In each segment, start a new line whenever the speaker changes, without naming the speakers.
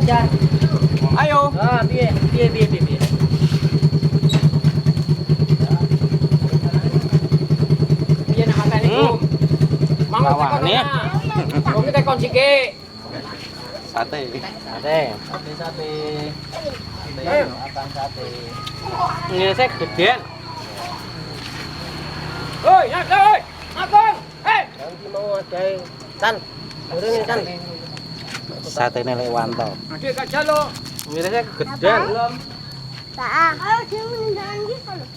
Ayo.
Ah, piye.
Piye nak makan iku? Mangut tekon
Lawane.
Kok kita tekon sikik.
Sate.
Sate. Akan sate.
Ini saya gedean.
Oi, nak oi. Makan.
Nanti mau ada Tan. Urung nih Tan.
Sate ini lewanto.
Adik gak jalo.
Ini saya gedean.
Tak. Ayo dia meninggalkan kita loh.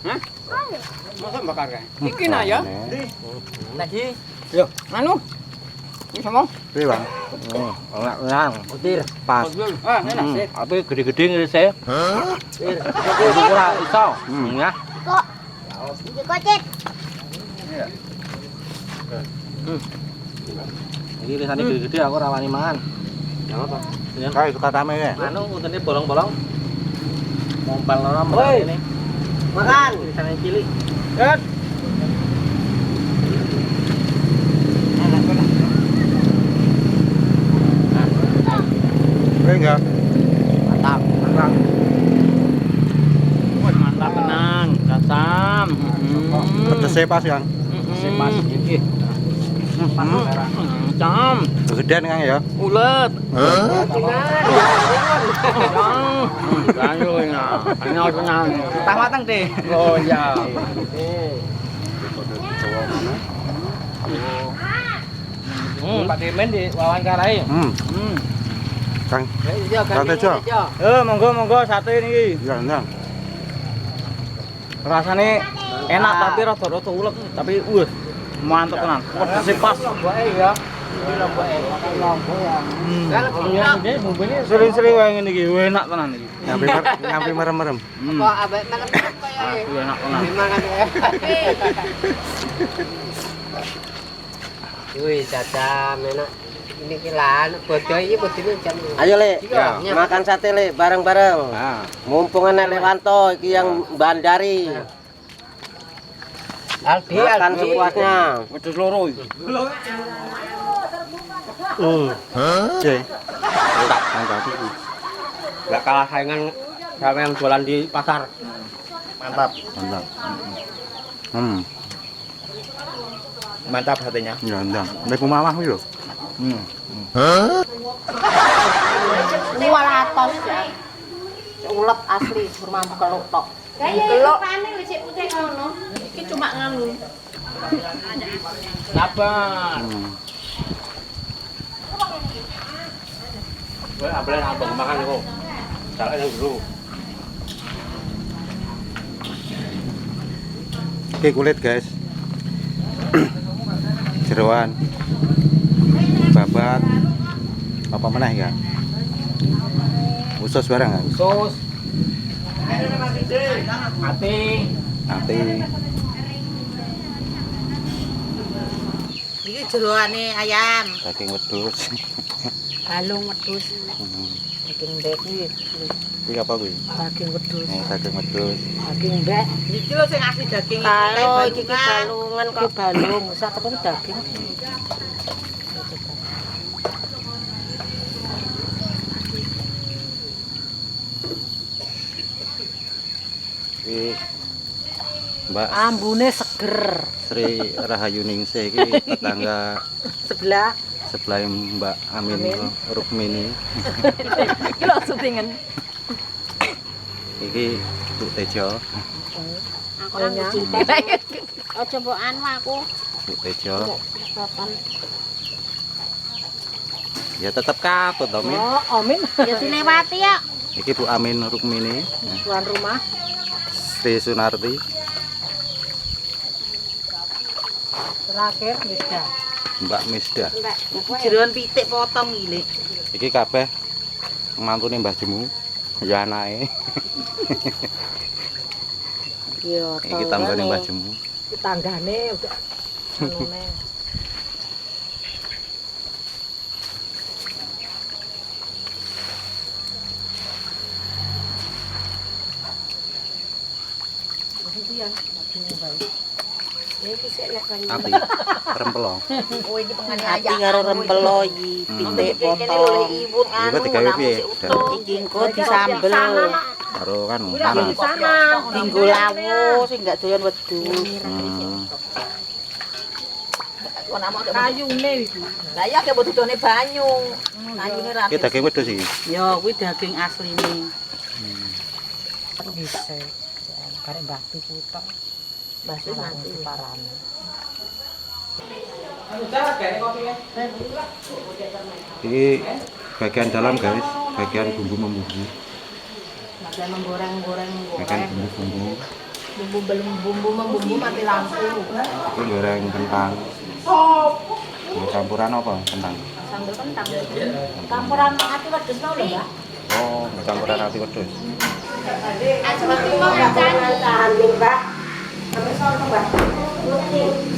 Hah?
Ayo.
Masa bakar kae? Iki nah ya.
Lagi.
Yo, anu. Ini sama.
Ini bang. Enak.
Butir.
Pas.
Ah, enak sih.
Tapi gede-gede ini saya.
Butir.
Itu kurang iso. Ya.
Kok. Dikocet.
Ini lisane gede-gede aku rawani mangan.
Yang apa?
Kayak suka tame ya.
Anu ngutene bolong-bolong.
Mompel orang
Woi.
ini.
Makan.
Lisane cilik.
Kan.
Enggak.
Mantap.
Wah, mantap tenan. Kasam.
Pedesnya pas kan.
Sepas iki.
Cam.
Gedean kan ya.
Ulet. Ayo ya. Ayo tenang. Tak matang deh. Oh ya.
Pak Demen di wawancarai. Kang. Sate Jo.
Monggo sate niki.
Ya, nah.
Rasane enak tapi rada-rada ulet, tapi mantep tenan. Pedese pas. Bae ya. Sering-sering wae ngene iki, enak tenan iki.
Nyampe merem-merem.
Kok abek makan kaya
Enak tenan.
Wih, caca enak. Ini kilan, bodoh ini bodine jam. Ayo Le, makan sate Le bareng-bareng.
Nah,
Mumpung enek Lewanto iki yang bandari. Aldi, makan sepuasnya.
Wedhus loro iki.
C. Mantap.
Enggak kalah saingan sama yang jualan di pasar. Mantap.
Mantap.
Mantap satenya.
Ya, ndang. Nek mamah lho.
Wala atos ya. Ulet asli kurma keluk tok. Keluk panen lho cek putih ngono. Iki cuma nganu.
Sabar.
Gue ambil abang makan kok. Jalan yang dulu.
Oke, kulit guys. Jeroan. Babat. Apa meneh ya? Usus barang kan?
Usus. Ati.
Nanti
Iki jeroane ayam.
daging wedhus.
Balung wedhus. Daging mbek iki.
Kuwi apa kuwi?
Daging wedhus.
Daging wedhus.
Daging mbek. Iki lho sing asli daging iki. Kalau iki balungan kok balung, sak tekun daging.
Iki Mbak
Ambune seger.
Sri Rahayu Ningsih iki tetangga
Sebelah.
sebelah Mbak Amin Rukmini.
Iki lho syutingan.
Iki Bu Tejo.
Aku nang cinta. Aja mbok anu aku.
Bu Tejo.
Papan.
Ya tetep katut to, Min.
Oh, Amin. Ya dilewati ya.
Iki Bu Amin Rukmini.
Tuan rumah.
Sri Sunarti.
Terakhir Misda.
Mbak Misdah.
Jeroan pitik potong iki, Lek.
Iki kabeh mantune Mbah Jemu. Ya anake.
Iya,
Iki tanggane Mbah Jemu.
Iki tanggane udah ngene. Itu ya, bagian baik. Iki sik lek kan.
Ati rempelo.
Oh iki
Ati karo rempelo iki pitik potong.
Iku digawe piye?
Iki engko disambel
Karo kan
Di
sana.
dinggo lawu sing gak doyan wedhus.
Kok nama kayune iki. Lah ya kok dudone banyu. Kayune ra.
Iki daging wedhus iki.
Ya kuwi daging asline.
Bisa. Karek batu putok.
Basu mati
Parane.
Iki bagian dalam guys, bagian bumbu membumbu.
Bagian menggoreng-goreng
Bagian bumbu-bumbu.
bumbu belum bumbu mati lampu.
Iki goreng kentang. Ini campuran apa kentang?
Sambel kentang. Campuran ati wedhus mau lho, Mbak.
Oh, campuran ati wedhus.
Seperti mau tahan Mbak. Sampai sono, Mbak.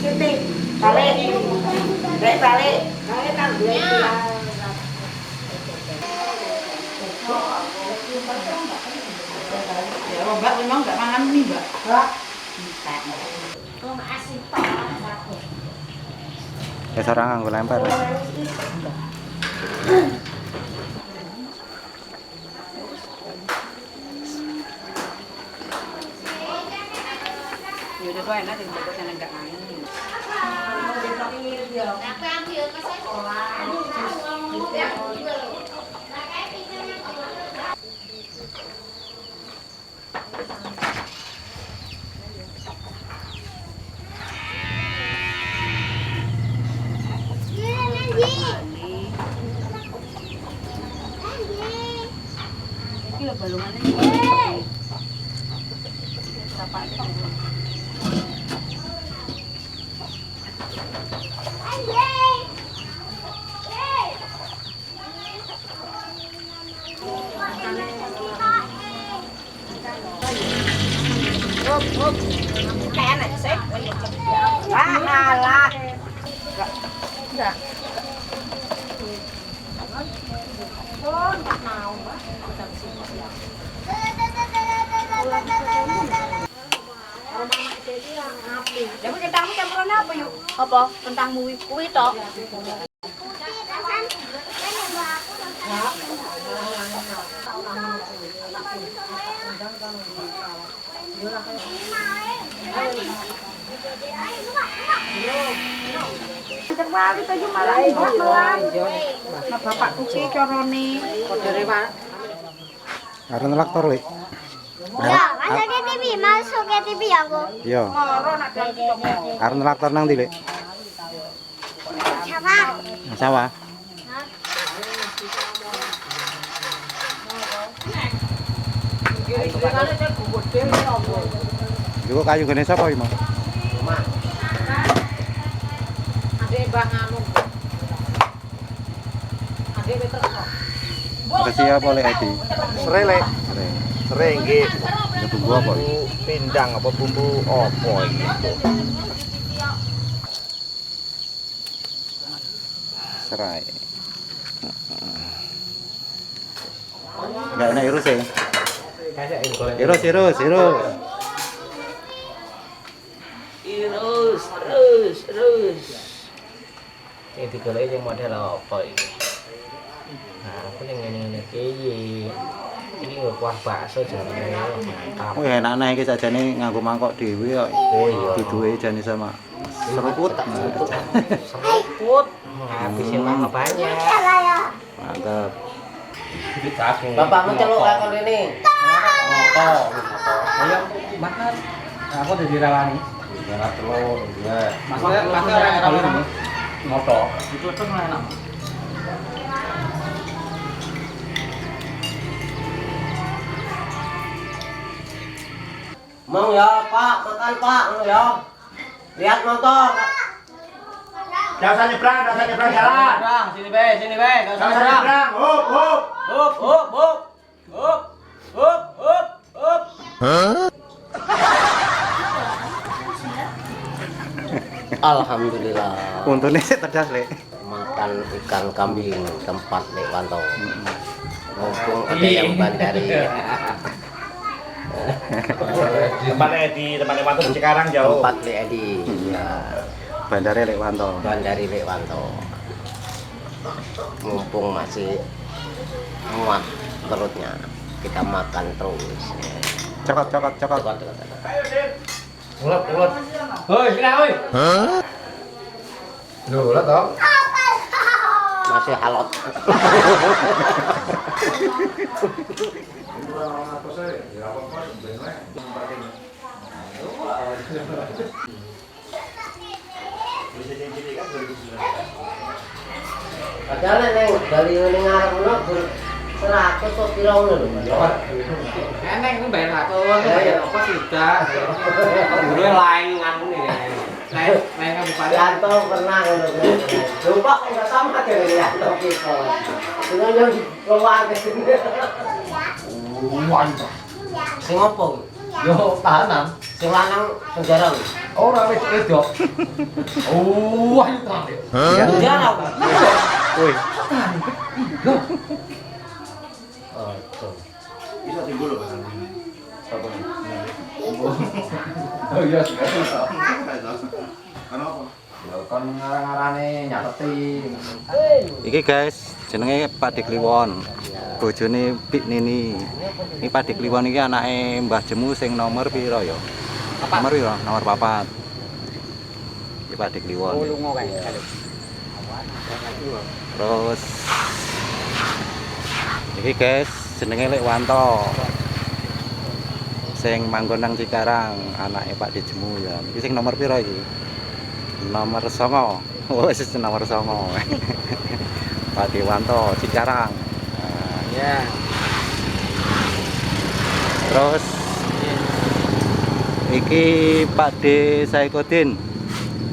Siti. Balik. Balik. Balik kan duwe
Ya Mbak memang enggak makan mie, Mbak.
Oh, asin tok.
Ya sarang nganggo lempar.
Ya udah enak sing mbok seneng enggak mangan. Iki lho balungane iki.
Enak sih. Alah. Enggak. Ya kuwi kentangmu campuran apa yuk? Apa? Kentangmu kuwi tok. Terwali to yo malah melang.
Nah bapakku ki carane
Padha rewak.
Arep nelaktor, Lik.
Ya, masuk ke TV, masuk ke TV aku.
Iya. Arep nelaktor nang ndi, Lik?
Sama.
Nang sawah. Iku kayu gene sapa iki, Mas?
Adek Mbak nganu. Adek weter kok.
Kasih apa Lek Edi?
Serai lek, serai nggih.
Ya bumbu apa?
Bumbu pindang apa bumbu apa gitu.
Serai. Enggak enak irus ya? Irus.
Irus, terus. Ini digoleki yang model apa iki? Nah, aku yang ngene-ngene iki. Ini nggo kuah bakso jarane mantap.
Oh enak nih iki sajane nganggo mangkok dhewe kok.
Oh iya.
Duduhe jane sama seruput.
Seruput. Ngabisin lama banyak.
Mantap.
Bapakmu celuk kakon rene.
Moto. Ayo makan. Aku udah dirawani.
Jangan telur ya.
Masnya orang yang tahu ini. Moto. Itu tuh enak.
Mau ya, Pak, makan Pak, mau ya. Lihat motor.
Jangan nyebrang jalan.
Sini be, enggak usah
Jangan
nyebrang.
nyebrang. Hup.
Alhamdulillah.
Untune cerdas, Lek.
Makan ikan kambing tempat Lek Wanto. Mumpung ada yang bandari.
Tempatnya di tempat Wanto di Cikarang jauh.
Tempat Lek Edi.
Bandara Lekwanto.
Bandari Lekwanto. Mumpung masih muat perutnya, kita makan terus.
Cokot.
Ulat. Hoi, sini hoi. Hah? Duh, ulat toh. Masih halot. Padahal neng dari ngarep ngono 100 kok piro ngono lho.
Eneng ku bayar 100. Apa sudah? Dulu lain nganu nih. Lain kabupaten.
Yanto pernah ngono. Lupa enggak sama kayak Yanto gitu. Dengan yang keluar ke sini. Sing opo? Yo tahanan. Sing lanang penjara. Ora wis wedok. Oh, ayo tenan. Penjara.
Woi.
Oh, tuh.
Bisa timbul loh kan.
Oh iya, sudah.
Kenapa?
Kan ngarang-ngarane nyateti.
Iki guys, jenenge Pak Dikliwon. Bojone Pik Nini. Ini Pak Dikliwon iki anake Mbah Jemu sing nomor piro ya? Nomor piro? Nomor 4. Iki Pak Dikliwon. Terus iki guys, jenenge Lekwanto. Sing manggon nang Cikarang, anake Pak Dijemu ya. Iki sing nomor piro iki? Nomor 9. Wis nomor 9. Pak Dewanto Cikarang.
Ya.
Terus iki Pak D Saikodin.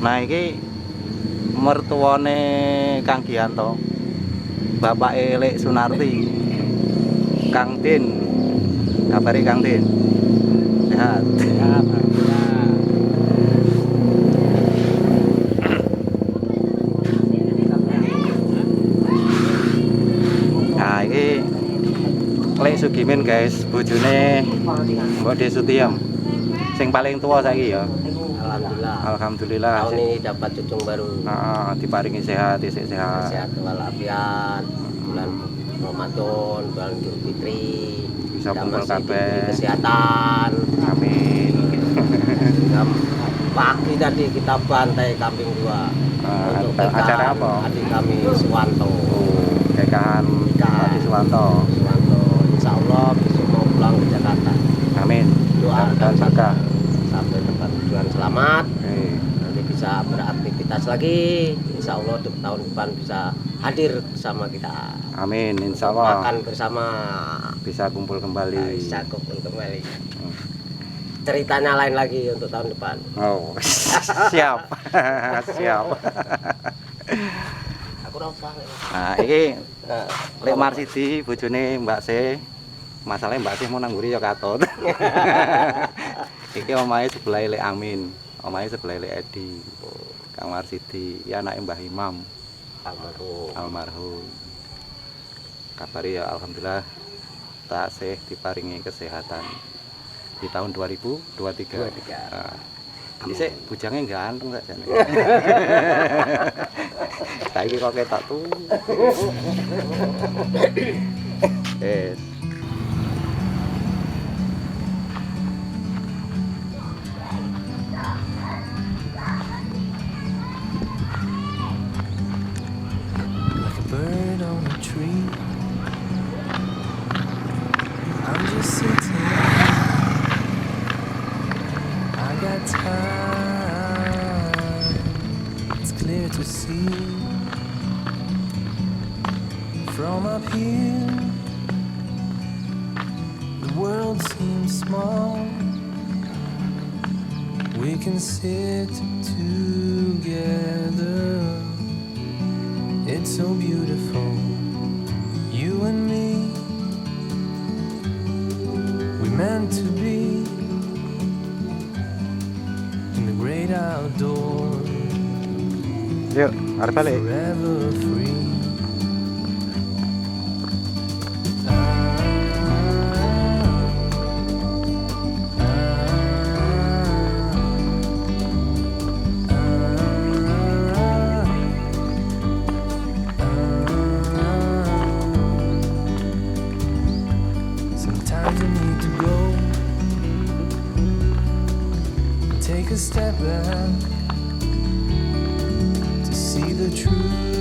Nah iki mertuane Kang Gianto. Bapak Lek Sunarti. Kang Din. Kabari Kang Din. Sehat. Nah iki Lek Sugimin guys, bojone Mbok De Sutiem. Sing paling tua saiki ya.
Alhamdulillah.
Alhamdulillah.
Tahun ini dapat cucung baru.
Diparingi sehat, isik sehat.
Sehat walafiat. Bulan Ramadan, bulan Idul Fitri.
Bisa kumpul
masih diberi
kabeh.
kesehatan.
Amin.
Pagi tadi kita bantai kambing 2 untuk
acara apa?
Adik kami Suwanto.
Nikahan Pak Suwanto.
Insya Allah besok mau pulang ke Jakarta.
Amin.
Doa
Dan berkah.
sampai tempat tujuan selamat.
Oke.
Nanti bisa beraktivitas lagi. Insya Allah tahun depan bisa hadir bersama kita.
Amin. Insya Allah
Makan bersama.
bisa kumpul kembali.
Bisa kumpul kembali. Ceritanya lain lagi untuk tahun depan.
Oh, siap. Siap.
Aku rasa.
Nah, ini Lek Marsidi bojone Mbak Se. Masalahnya Mbak Se mau nangguri ya katut. Iki omahe sebelah Lek Amin. Omahe sebelah Lek Edi. Kang Marsidi, ya anake Mbah Imam. Almarhum. Kabari ya alhamdulillah tasih diparingi kesehatan di tahun 2023. Nah, ini sih bujangnya ganteng saja. Saiki kok ketok tuh.
Like a bird on a tree, I'm just sitting. I got time. It's clear to see from up here. The world seems small. We can sit together. It's so beautiful, you and me. We meant to be in the great outdoors,
Yuk, arep balik.
forever free. Sometimes I need to go and take a step back to see the truth.